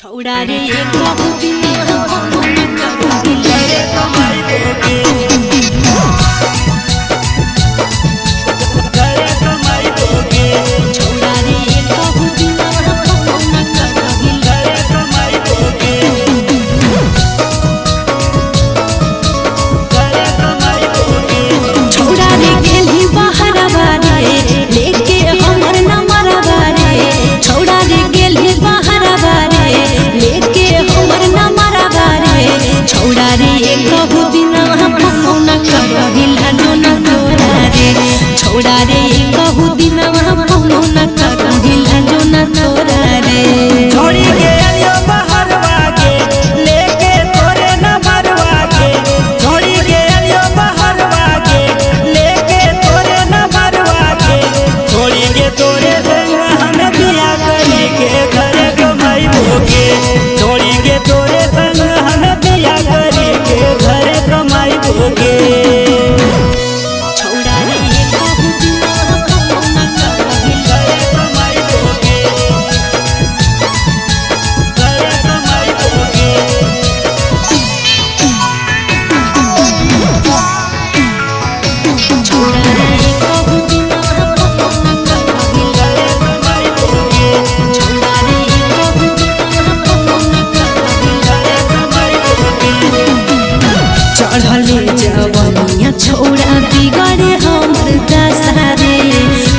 छोड़ा रे बहुत दिन छोड़ा रे कहू दिन फोनो न करहिला जो न तोरा रे छोड़ी के आलियो बहरवा के लेके तोरे न मरवा के छोड़ी के आलियो बहरवा के लेके तोरे न मरवा के छोड़ी के तोरे संग हम बिया करी के घर कमाई भोगे छोड़ी के तोरे संग हम बिया करी के घर कमाई भोगे जवनिया छोड़ा बिगड़े हमर दशा रे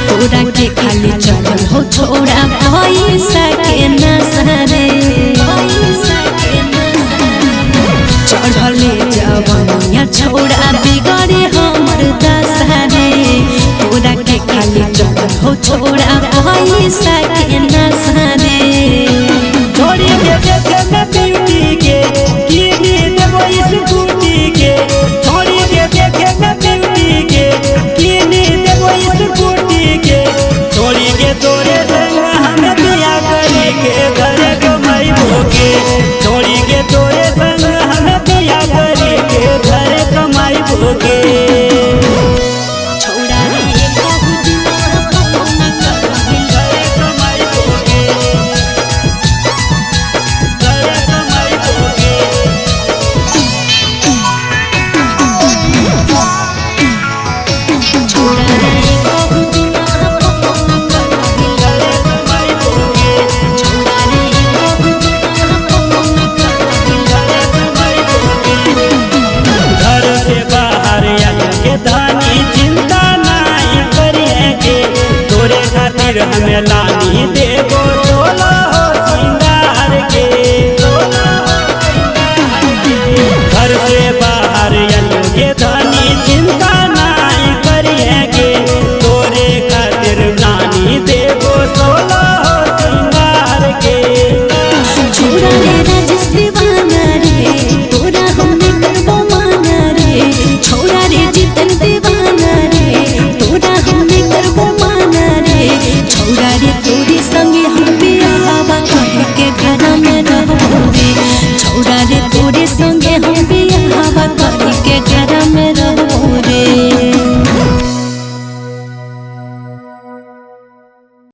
तोरा के खाली चढ़ल हो छोड़ा पैसा के नशा रे चढ़ले जवनिया छोड़ा बिगड़े हमर दशा रे तोरा के खाली चढ़ल हो छोड़ा पैसा के नशा रे छोड़ी के देखे में ब्यूटी के कीनी देबो स्कूटी के छोड़ी के देखे में ब्यूटी के कीनी देबो स्कूटी के छोड़ी के तोरे संग हम बिया करी के घर कमाई भोगे छोड़ी के तोरे संग हम बिया करी के घर कमाई भोगे हमें ला